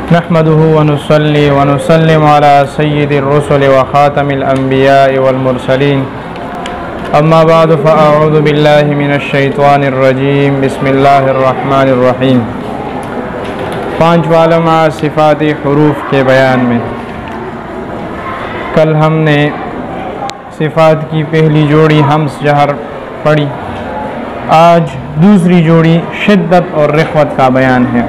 नहमदुहु व नुसल्ली व नुसल्लिमु अला सय्यिदिर रुसुल व खातमिल अंबिया वल मुरसलीन अम्मा बाद फ़अऊज़ु बिल्लाहि मिनश शैतानिर रजीम बिस्मिल्लाहिर रहमानिर रहीम। 5 वालमा सिफ़ाती हुरूफ के बयान में कल हमने सिफ़ात की पहली जोड़ी हम्स जहर पढ़ी। आज दूसरी जोड़ी शिद्दत और रिख़वत का बयान है।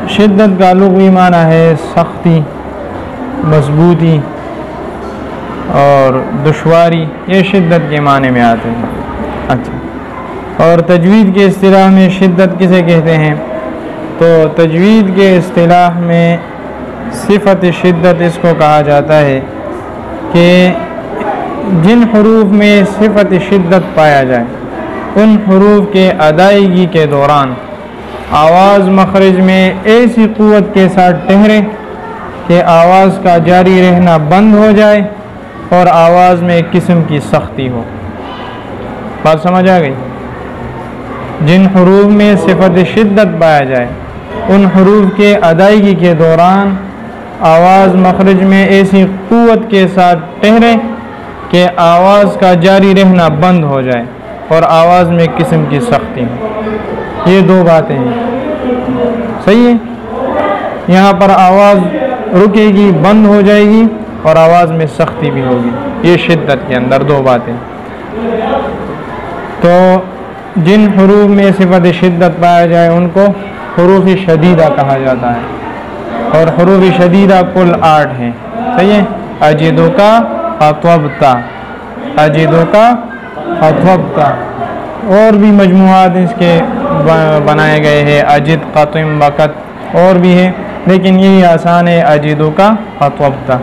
शिद्दत का लुग़वी माना है सख्ती, मजबूती और दुश्वारी, ये शिद्दत के माने में आते हैं। अच्छा, और तजवीद के इस्तिलाह में शिद्दत किसे कहते हैं? तो तजवीद के इस्तिलाह में सिफ़त शिद्दत इसको कहा जाता है कि जिन हुरूफ में सिफ़त शिद्दत पाया जाए उन हुरूफ के अदायगी के दौरान आवाज़ मखरज में ऐसी क़ुव्वत के साथ ठहरे कि आवाज़ का जारी रहना बंद हो जाए और आवाज़ में एक किस्म की सख्ती हो। बात समझ आ गई? जिन हुरूफ में सिफ़त शिद्दत पाया जाए उन हुरूफ के अदायगी के दौरान आवाज़ मखरज में ऐसी क़ुव्वत के साथ ठहरे कि आवाज़ का जारी रहना बंद हो जाए और आवाज़ में एक किस्म की सख्ती हो। ये दो बातें हैं, सही है। यहाँ पर आवाज़ रुकेगी, बंद हो जाएगी और आवाज़ में सख्ती भी होगी। ये शिद्दत के अंदर दो बातें। तो जिन हुरूफ में सिफ़त शिद्दत पाया जाए उनको हुरूफ शदीदा कहा जाता है और हुरूफ शदीदा कुल 8 हैं, सही है। अजिदुका अत्वबता, अजिदुका अत्वबता, और भी मजमुआत इसके बनाए गए हैं, अजिद क़तिम वक़त और भी है, लेकिन यही आसान है। अजिदुका अत्वबता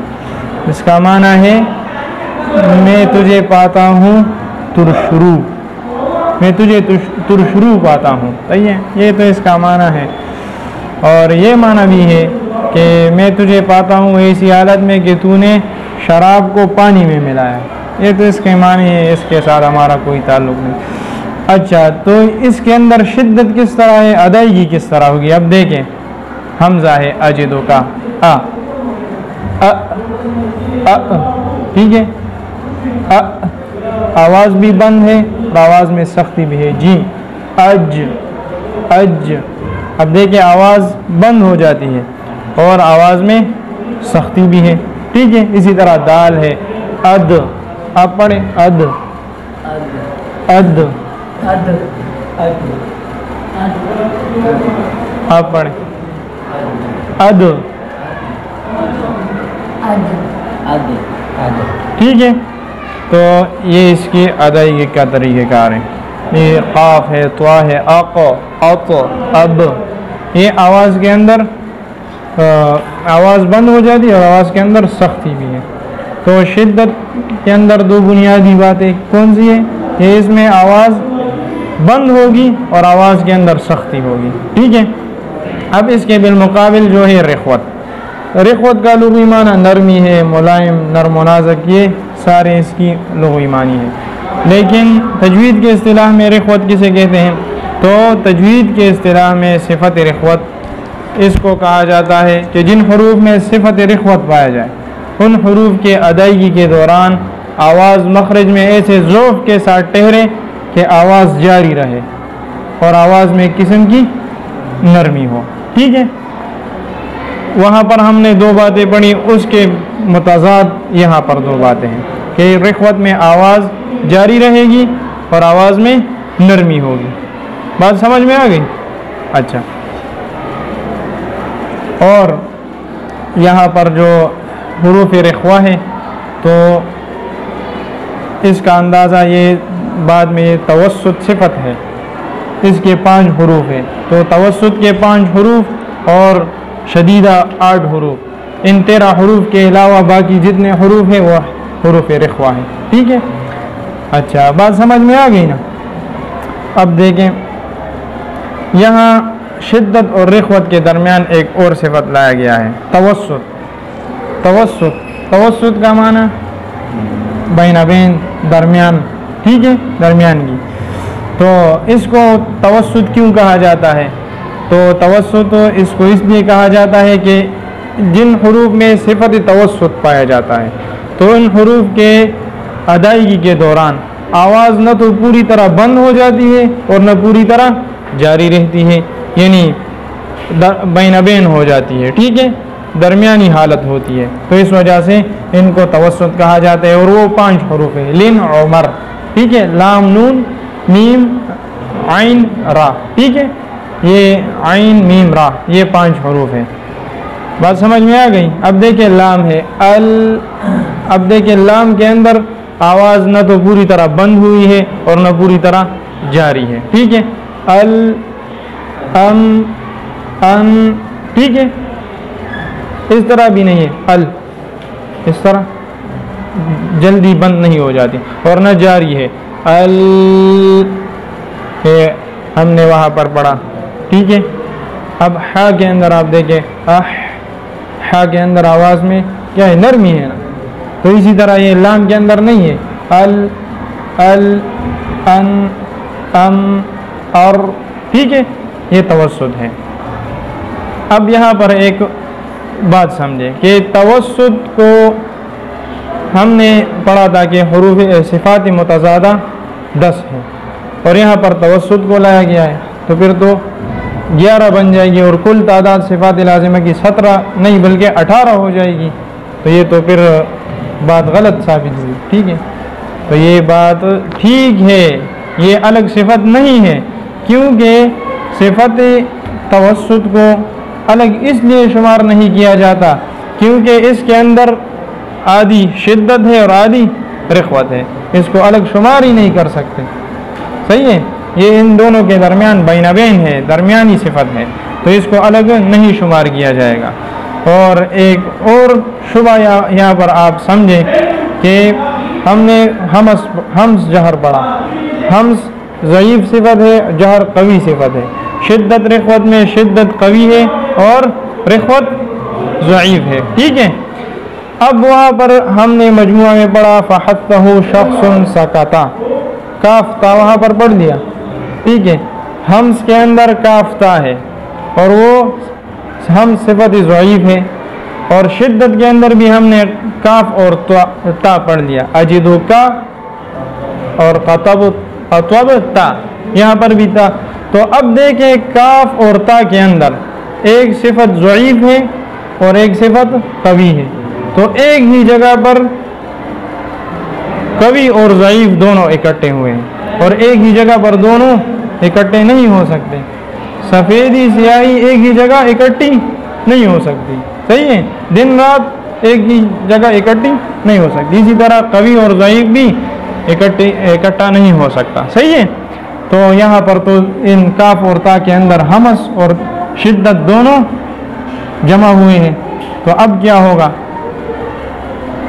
इसका माना है मैं तुझे पाता हूँ तुरशुरू, मैं तुझे तुरशुरू पाता हूँ, सही है। ये तो इसका माना है। और ये माना भी है कि मैं तुझे पाता हूँ ऐसी हालत में कि तूने शराब को पानी में मिलाया। ये तो इसके माने है, इसके साथ हमारा कोई ताल्लुक़ नहीं। अच्छा, तो इसके अंदर शिद्दत किस तरह है, अदायगी किस तरह होगी? अब देखें, हमज़ा है अजिदो का ठीक है। आवाज़ भी बंद है और आवाज़ में सख्ती भी है। जी अज, अज। अब देखिए आवाज़ बंद हो जाती है और आवाज़ में सख्ती भी है, ठीक है। इसी तरह दाल है अद, आप पढ़े अद, अद, आप पढ़े अद, ठीक है। तो ये इसकी अदायगी का तरीक़ेकार है। ये क़ाफ़ है, त्वा है, अक़, अत, अब। ये आवाज़ के अंदर आवाज़ बंद हो जाती है और आवाज़ के अंदर सख्ती भी है। तो शिद्दत के अंदर दो बुनियादी बातें कौन सी है? ये इसमें आवाज़ बंद होगी और आवाज़ के अंदर सख्ती होगी, ठीक है। अब इसके बिलमुकाबिल जो है रिख़वत, रिख़वत का लुग़वी माना नरमी है, मुलायम, नरम नाज़ुक, ये सारे इसकी लुग़वी मानी है। लेकिन तजवीद के इस्तिलाह में रिख़वत किसे कहते हैं? तो तजवीद के इस्तिलाह में सिफ़त रिख़वत इसको कहा जाता है कि जिन हुरूफ में सिफ़त रिख़वत पाया जाए उन हुरूफ के अदायगी के दौरान आवाज़ मखरज में ऐसे ज़ौफ़ के साथ ठहरे कि आवाज़ जारी रहे और आवाज़ में किस्म की नरमी हो, ठीक है। वहाँ पर हमने दो बातें पढ़ी, उसके मुताज़ाद यहाँ पर दो बातें हैं कि रिख़वत में आवाज़ जारी रहेगी और आवाज़ में नरमी होगी। बात समझ में आ गई? अच्छा, और यहाँ पर जो हुरूफ रिख़वा है तो इसका अंदाज़ा ये बाद में ये तवस्सुत सिफ़त है, इसके 5 हुरूफ हैं। तो तवस्सुत के 5 हुरूफ और शदीदा 8 हुरूफ, इन 13 हुरूफ के अलावा बाकी जितने हुरूफ हैं वह हुरूफ रिख़वा है, ठीक है। अच्छा, बात समझ में आ गई ना? अब देखें, यहाँ शिद्दत और रिख़वत के दरमियान एक और सिफ़त लाया गया है, तवस्सुत। तवस्सुत, का माना बैन बैन, दरमियान, ठीक है, दरमियान की। तो इसको तवस्सुत क्यों कहा जाता है? तो तवस्सुत इसको इसलिए कहा जाता है कि जिन हुरूफ में सिफत तवस्सुत पाया जाता है, तो इन हुरूफ के अदायगी के दौरान आवाज़ न तो पूरी तरह बंद हो जाती है और न पूरी तरह जारी रहती है, यानी बैन हो जाती है, ठीक है, दरमियानी हालत होती है। तो इस वजह से इनको तवस्सुत कहा जाता है। और वो 5 हुरूफ है, लिन उमर, ठीक है, लाम नून मीम आइन रा, ठीक है, ये आइन मीम रा, ये 5 हुरूफ है। बात समझ में आ गई? अब देखिए लाम है अल, अब देखिए लाम के अंदर आवाज़ न तो पूरी तरह बंद हुई है और न पूरी तरह जारी है, ठीक है, अल अम अन, ठीक है, इस तरह भी नहीं है, अल इस तरह जल्दी बंद नहीं हो जाती और न जारी है, अल है हमने वहाँ पर पढ़ा, ठीक है। अब हा के अंदर आप देखें, हा के अंदर आवाज़ में क्या है, नरमी है ना, तो इसी तरह ये लाम के अंदर नहीं है, अल अन अम और, ठीक है, ये तवस्सुत है। अब यहाँ पर एक बात समझे कि तवस्सुत को हमने पढ़ा था कि हुरूफ सिफ़ात मुतज़ादा 10 है और यहाँ पर तवस्सुत को लाया गया है, तो फिर तो 11 बन जाएगी और कुल तादाद सिफ़ात लाज़िमा की 17 नहीं बल्कि 18 हो जाएगी। तो ये तो फिर बात गलत साबित हुई, ठीक है। तो ये बात ठीक है, ये अलग सिफत नहीं है, क्योंकि सिफत तवस्सुत को अलग इसलिए शुमार नहीं किया जाता क्योंकि इसके अंदर आधी शिद्दत है और आधी रिख्वत है, इसको अलग शुमार ही नहीं कर सकते, सही है। ये इन दोनों के दरमियान बैन है, दरमियानी सिफत है, तो इसको अलग नहीं शुमार किया जाएगा। और एक और शुबा यहाँ पर आप समझें कि हमने हमस जहर पढ़ा, हमस ज़ईफ़ सिफत है, जहर कवी सिफत है, शिद्दत रिख्वत में शिद्दत कवी है और रिख्वत ज़ईफ़ है, ठीक है। अब वहाँ पर हमने मजमुआ में पढ़ा फ़हत्तहु शख्सुन सकता, काफ्ता वहाँ पर पढ़ दिया, ठीक है। हमस के अंदर काफ्ता है और वो हम सिफत ज़ईफ़ है, और शिद्दत के अंदर भी हमने काफ और ता पढ़ लिया, अजिदु का और कतब अतब ता, यहाँ पर भी था। तो अब देखें काफ और ता के अंदर एक सिफत ज़ईफ़ है और एक सिफत कवी है, तो एक ही जगह पर कवी और ज़ईफ़ दोनों इकट्ठे हुए हैं और एक ही जगह पर दोनों इकट्ठे नहीं हो सकते। सफ़ेदी स्याही एक ही जगह इकट्ठी नहीं हो सकती, सही है, दिन रात एक ही जगह इकट्ठी नहीं हो सकती। इसी तरह कवी और ज़ईफ़ भी इकट्ठा नहीं हो सकता, सही है। तो यहाँ पर तो इन काफ और ता के अंदर हमस और शिद्दत दोनों जमा हुए हैं, तो अब क्या होगा?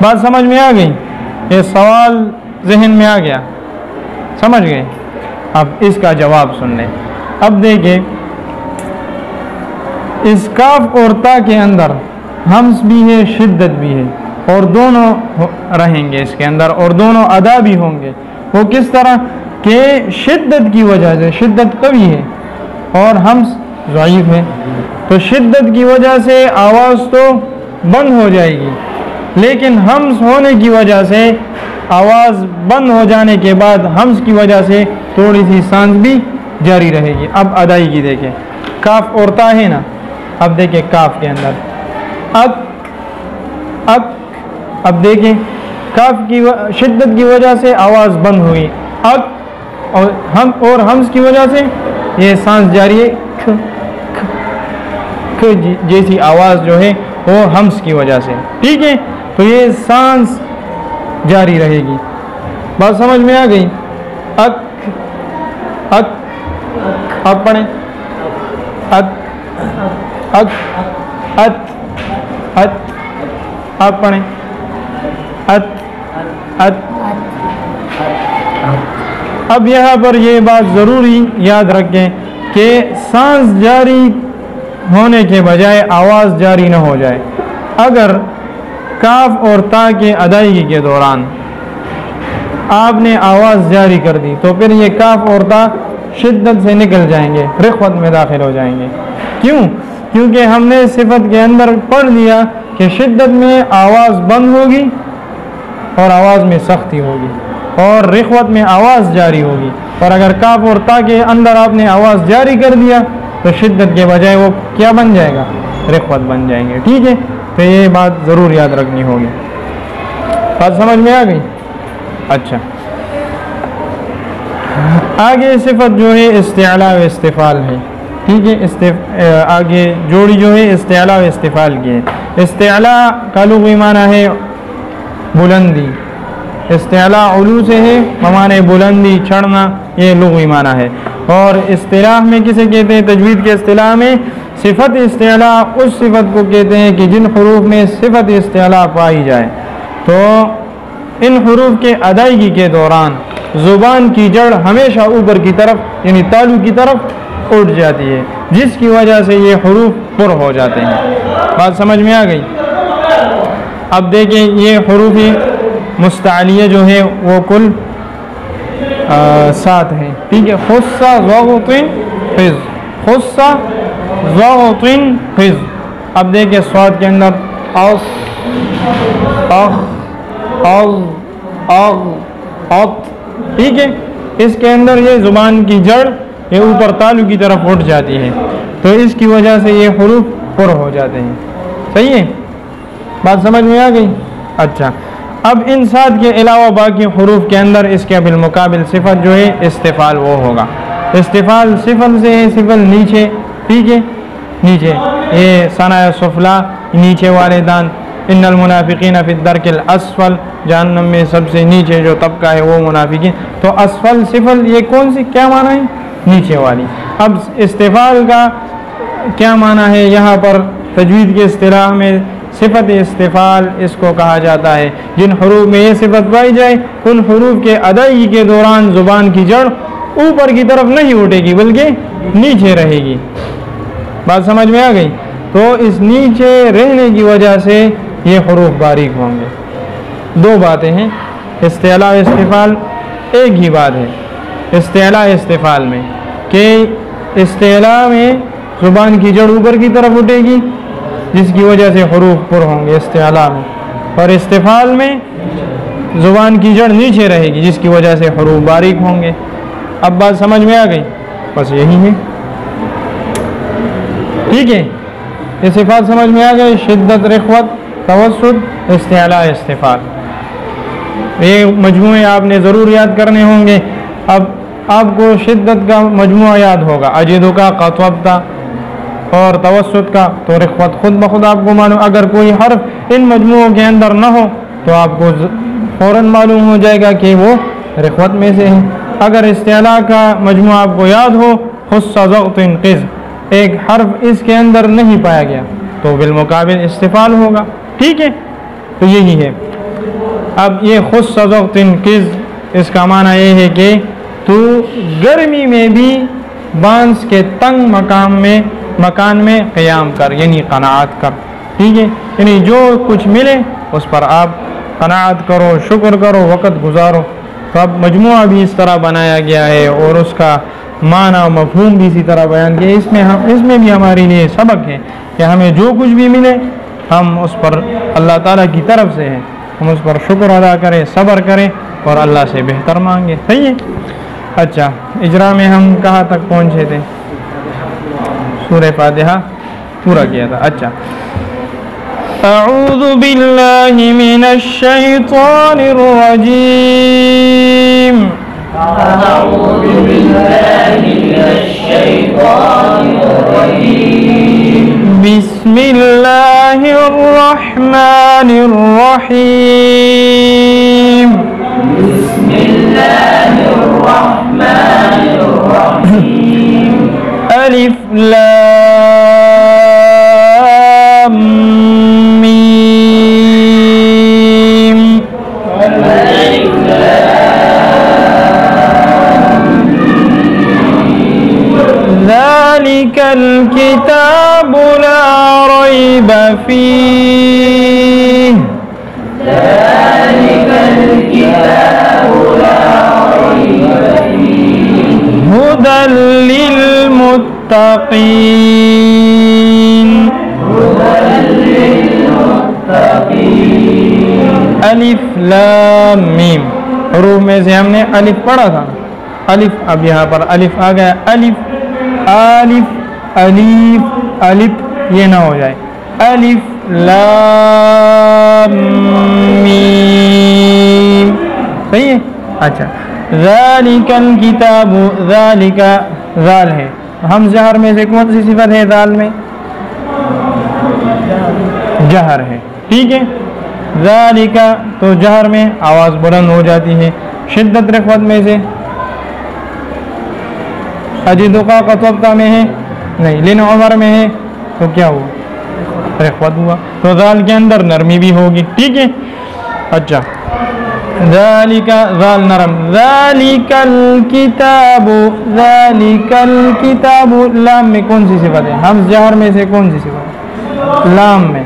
बात समझ में आ गई? ये सवाल जहन में आ गया, समझ गए? अब इसका जवाब सुन लें। अब देखिए, इस काफ और ता के अंदर हमस भी है, शिद्दत भी है, और दोनों रहेंगे इसके अंदर और दोनों अदा भी होंगे। वो किस तरह के? शिद्दत की वजह से, शिद्दत कवी है और हमस ज़ईफ़ है, तो शिद्दत की वजह से आवाज़ तो बंद हो जाएगी, लेकिन हमस होने की वजह से आवाज़ बंद हो जाने के बाद हमस की वजह से थोड़ी सी सांस भी जारी रहेगी। अब अदायगी देखें, काफ और ता है ना, अब देखें काफ के अंदर अक अक, अब देखें काफ की शिद्दत की वजह से आवाज़ बंद हुई, अक, और हमस की वजह से ये सांस जारी है, ख ख जैसी आवाज़ जो है वो हमस की वजह से, ठीक है। तो ये सांस जारी रहेगी। बात समझ में आ गई? अक अक, आप पढ़ें, अक अक अत अत, आप पढ़ें, अत अत। अब यहाँ पर ये बात ज़रूरी याद रखें कि सांस जारी होने के बजाय आवाज़ जारी न हो जाए। अगर काफ और ता के अदायगी के दौरान आपने आवाज़ जारी कर दी तो फिर ये काफ और ता शिद्दत से निकल जाएंगे, रिख्वत में दाखिल हो जाएंगे। क्यों? क्योंकि हमने सिफत के अंदर पढ़ लिया कि शिद्दत में आवाज़ बंद होगी और आवाज़ में सख्ती होगी और रिख्वत में आवाज़ जारी होगी। और अगर काफ और ता के अंदर आपने आवाज़ जारी कर दिया तो शिद्दत के बजाय वो क्या बन जाएगा? रिख्वत बन जाएंगे। ठीक है, तो ये बात ज़रूर याद रखनी होगी। बात समझ में आ गई? अच्छा, आगे सिफत जो है इस्तिअला व इस्तिफ़ाल है। ठीक है, आगे जोड़ी जो है इस्तिअला व इस्तिफ़ाल की है। इस्तिअला का लुग़वी माना है बुलंदी, इस्तिअला उलू से है, माने बुलंदी चढ़ना, ये लुग़वी माना है। और इस्तिलाह में किसे कहते हैं? तजवीद के इस्तिलाह में सिफत इस्तिअला उस सिफत को कहते हैं कि जिन हरूफ में सिफत इस्तिअला पाई जाए। तो इन हरूफ के अदायगी के दौरान ज़ुबान की जड़ हमेशा ऊपर की तरफ यानी तालू की तरफ उठ जाती है, जिसकी वजह से ये हरूफ पुर हो जाते हैं। बात समझ में आ गई? अब देखें, ये हरूफ मुस्तअलिया जो है वो कुल 7 हैं। ठीक है, खुस्सा ज़ग़तिन फ़िज़, खुस्सा ज़ग़तिन फ़िज़। अब देखें स्वाद के अंदर अस, अख, अज़, अग़, अत। ठीक है, इसके अंदर ये ज़ुबान की जड़ ये ऊपर तालू की तरफ उठ जाती है, तो इसकी वजह से ये हुरूफ पुर हो जाते हैं। सही है, बात समझ में आ गई? अच्छा, अब इन 7 के अलावा बाकी हुरूफ के अंदर इसके बिलमुकाबिल सिफत जो है इस्तिफ़ाल वो होगा। इस्तिफ़ाल सिफल से है, सिफल नीचे। ठीक है, नीचे ये सना सुफला, नीचे वाले दान। इन्नल मुनाफिकीन फी दरकिल अस्फल, जहन्नम में सबसे नीचे जो तबका है वो मुनाफिकीन। तो अस्फल सिफल ये कौन सी क्या माना है? नीचे वाली। अब इस्तिफ़ाल का क्या माना है? यहाँ पर तजवीद के इस्तिलाह में सिफत इस्तिफ़ाल इसको कहा जाता है। जिन हरूफ में ये सिफत पाई जाए उन हरूफ के अदायगी के दौरान ज़ुबान की जड़ ऊपर की तरफ नहीं उठेगी बल्कि नीचे रहेगी। बात समझ में आ गई? तो इस नीचे रहने की वजह से ये हरूफ बारीक होंगे। 2 बातें हैं, इस्तिअला इस्तिफ़ाल एक ही बात है। इस्तिअला इस्तिफ़ाल में कि इस्तिअला में ज़ुबान की जड़ ऊपर की तरफ उठेगी जिसकी वजह से हरूफ पुर होंगे इस्तिअला में, और इस्तिफ़ाल में ज़ुबान की जड़ नीचे रहेगी जिसकी वजह से हरूफ बारीक होंगे। अब बात समझ में आ गई? बस यही है। ठीक है, ये सिफ़ात समझ में आ गई? शिद्दत, रिख्वत, तवस्सुत, इस्तिअला, इस्तिफ़ाल। ये मजमूए आपने ज़रूर याद करने होंगे। अब आपको शिद्दत का मजमूआ याद होगा, अजिदु का, क़तवब्ता और तवस्सुत का, तो रिख्वत खुद ब खुद आपको मालूम। अगर कोई हर्फ इन मजमूओं के अंदर न हो तो आपको फ़ौरन मालूम हो जाएगा कि वो रिख्वत में से है। अगर इस्तिअला का मजमूआ आपको याद हो, खुस्सा ज़ग़तिन क़िज़, एक हर्फ इसके अंदर नहीं पाया गया तो बिलमुकाबिल इस्तिफ़ाल होगा। ठीक है, तो यही है। अब ये खुस्सा ज़ग़तिन क़िज़, इसका माना ये है कि तू गर्मी में भी बांस के तंग मकान में क़याम कर, यानी क़नाअत कर। ठीक है, यानी जो कुछ मिले उस पर आप क़नाअत करो, शुक्र करो, वक़्त गुजारो। तो अब मजमूआ भी इस तरह बनाया गया है और उसका माना मफ़हूम भी इसी तरह बयान किया। इसमें भी हमारे लिए सबक है कि हमें जो कुछ भी मिले हम उस पर अल्लाह ताला की तरफ से है, हम उस पर शुक्र अदा करें, सब्र करें और अल्लाह से बेहतर मांगे। सही है। अच्छा, इजरा में हम कहाँ तक पहुँचे थे? सूरह फातिहा पूरा किया था। अच्छा, अऊज़ु बिल्लाहि मिनश शैतानिर रजीम, अऊज़ु बिल्लाहि मिनश शैतानिर रजीम, बिस्मिल्लाहिर रहमानिर रहीम, बिस्मिल्लाहिर रहमानिर रहीम, अलिफ लाम मीम, अलिफ लाम मीम, ज़ालिकल किताबु ला रैब फीह, हुदल लिल मुत्तकीन। अलिफ लाम मीम, हरूफ में से हमने अलिफ पढ़ा था, अलिफ, अब यहाँ पर अलिफ आ गया, अलिफ अलिफ अलीफ अलिफ, ये ना हो जाए, अलिफ लाम मीम, सही है। अच्छा, ज़ालिकल किताबु, ज़ालिका ज़ाल है, हम जहर में से कौन सी सिफत है ज़ाल में? जहर है, ठीक है। ज़ालिका तो जहर में आवाज़ बुलंद हो जाती है। शिद्दत रिख्वत में से अजिदुका कतबता में है नहीं, लिन उमर में है तो क्या हुआ? रिख्वत हुआ, तो ज़ाल के अंदर नरमी भी होगी, ठीक है। अच्छा, ज़ालिका ज़ाल नरम, ज़ालिकल किताबु, ज़ालिकल किताबु, लाम में कौन सी सिफत है? हम जहर में से कौन सी सिफत है? लाम में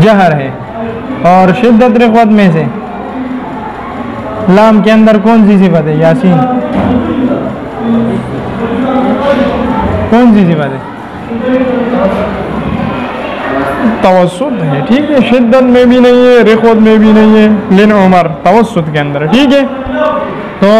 जहर है, और शिद्दत रिख्वत में से लाम के अंदर कौन सी सिफत है? यासीन, कौन सी सिफत है? तवस्सुत है, ठीक है। शिद्दत में भी नहीं है, रिख्वत में भी नहीं है, लिन उमर तवस्सुत के अंदर, ठीक है। तो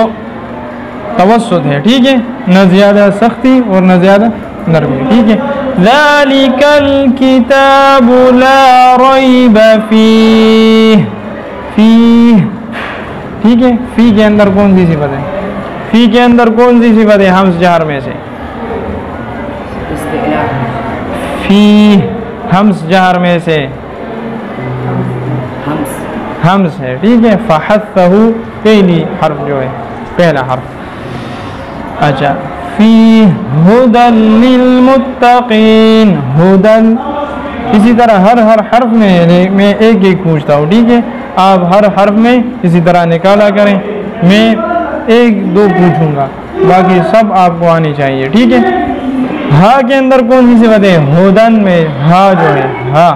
तवस्सुत है, ठीक है, न ज़्यादा सख्ती और न ज़्यादा नरमी, ठीक है। ज़ालिकल किताबु ला रैब फीह, फीह, ठीक है। फी के अंदर कौन सी सिफत है? फी के अंदर कौन सी सिफत है हमस जहर में से? फी, हमस जहर में से हमस है, ठीक है। फहस्सहु पहली हर्फ जो है, पहला हर्फ। अच्छा, फी हुदल लिल मुत्तकीन, हुदल, इसी तरह हर हर्फ में मैं एक एक पूछता हूँ, ठीक है। आप हर हर्फ में इसी तरह निकाला करें, मैं एक दो पूछूंगा, बाकी सब आपको आनी चाहिए, ठीक है। हा के अंदर कौन सी सिफत है? हुदन में हा जो है, हा,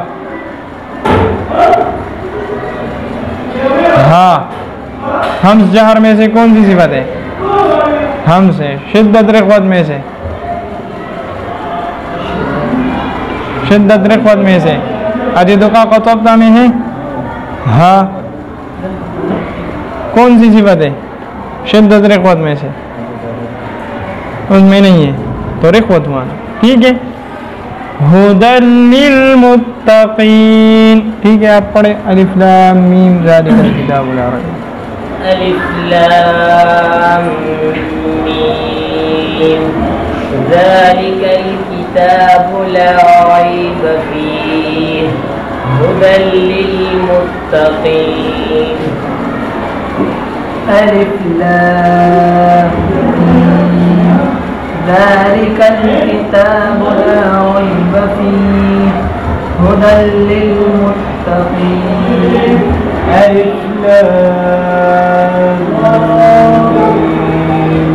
हा, हमस जहर में से कौन सी सिफत है? हमस है। शिद्दत रिख्वत में से, शिद्दत रिख्वत में से अजिदुका कतबता में है हा, कौन सी सिफत है? शिद्दत रिख्वत में से, उसमें नहीं है तो रिख्वत हुआ, ठीक है। हुदल लिल मुत्तकीन, ठीक है। आप पढ़े अलिफ लाम मीम ज़ालिकल किताबु ला रैब, अलिफ लाम मीम ज़ालिकल किताबु ला रैब फीह हुदल लिल मुत्तकीन। अलिफ लाम मीम ज़ालिकल किताबु ला रैब फीह हुदल लिल मुत्तकीन। अलिफ लाम मीम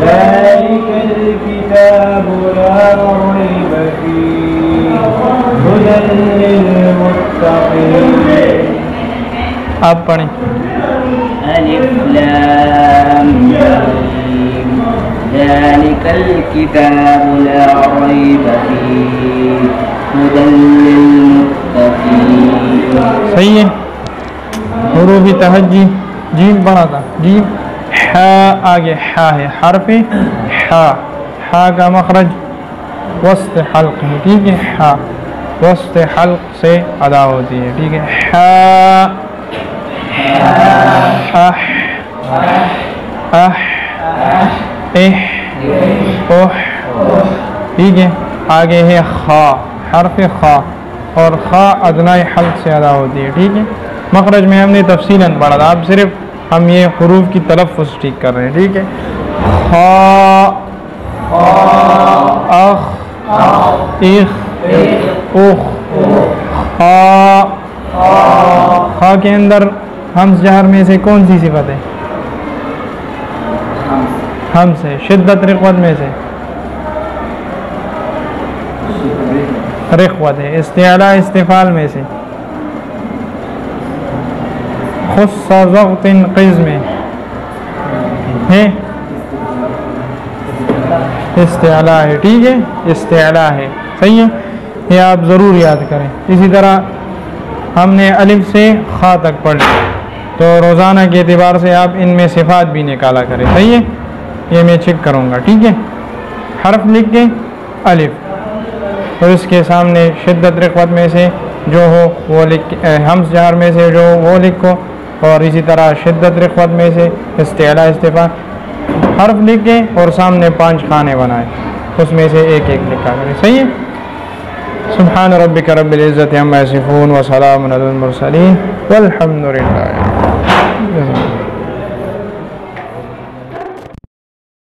ज़ालिकल किताबु ला रैब फीह हुदल लिल मुत्तकीन। आप पढ़ें अलिफ लाम मीम ज़ालिकल किताबु ला रैब फीह हुदल लिल मुत्तकीन। सही है। हुरूफ़ तहज्जी, जीम पढ़ा था, जीम हा आगे हा है, हर्फ हा, हा का मखरज वस्त हल्क है, ठीक है। हा वस्त हल्क से अदा होती है, ठीक है। हा, अह, अह, एह, ओह, ठीक है। आगे है खा, हर्फ खा, और खा अदनाई हल्क से अदा होती है, ठीक है। मखरज में हमने तफसीलन पढ़ा था, अब सिर्फ हम ये हुरूफ की तलफ़्फ़ुज़ ठीक कर रहे हैं, ठीक है। खा, अख, इख, उख, खा, खा के अंदर हमस जहर में से कौन सी सिफत है? हमस है। शिद्दत रिख्वत में से रिख्वत है। इस्तिअला इस्तिफाल में से, खुस्सा ज़ग़्तिन क़िज़ में है, इस्तिअला है, ठीक है, इस्तिअला है, सही है, ये आप ज़रूर याद करें। इसी तरह हमने अलिफ से खा तक पढ़ लिया, तो रोज़ाना के एतबार से आप इनमें सिफ़ात भी निकाला करें, सही है, ये मैं चेक करूँगा, ठीक है। हर्फ लिख के अलिफ, तो इसके सामने शिद्दत रिख्वत में से जो हो वो लिख, हमस जहर में से जो वो लिखो, और इसी तरह शिद्दत रिख्वत में से इस्तिअला इस्तिफा हर्फ लिख के और सामने 5 खाने बनाए, उसमें से एक एक लिखा करें, सही है। सुब्हान रब्बिका रब्बिल इज़्ज़ति अम्मा यसिफून व सलामुन अलल मुरसलीन वल्हम्दुलिल्लाह।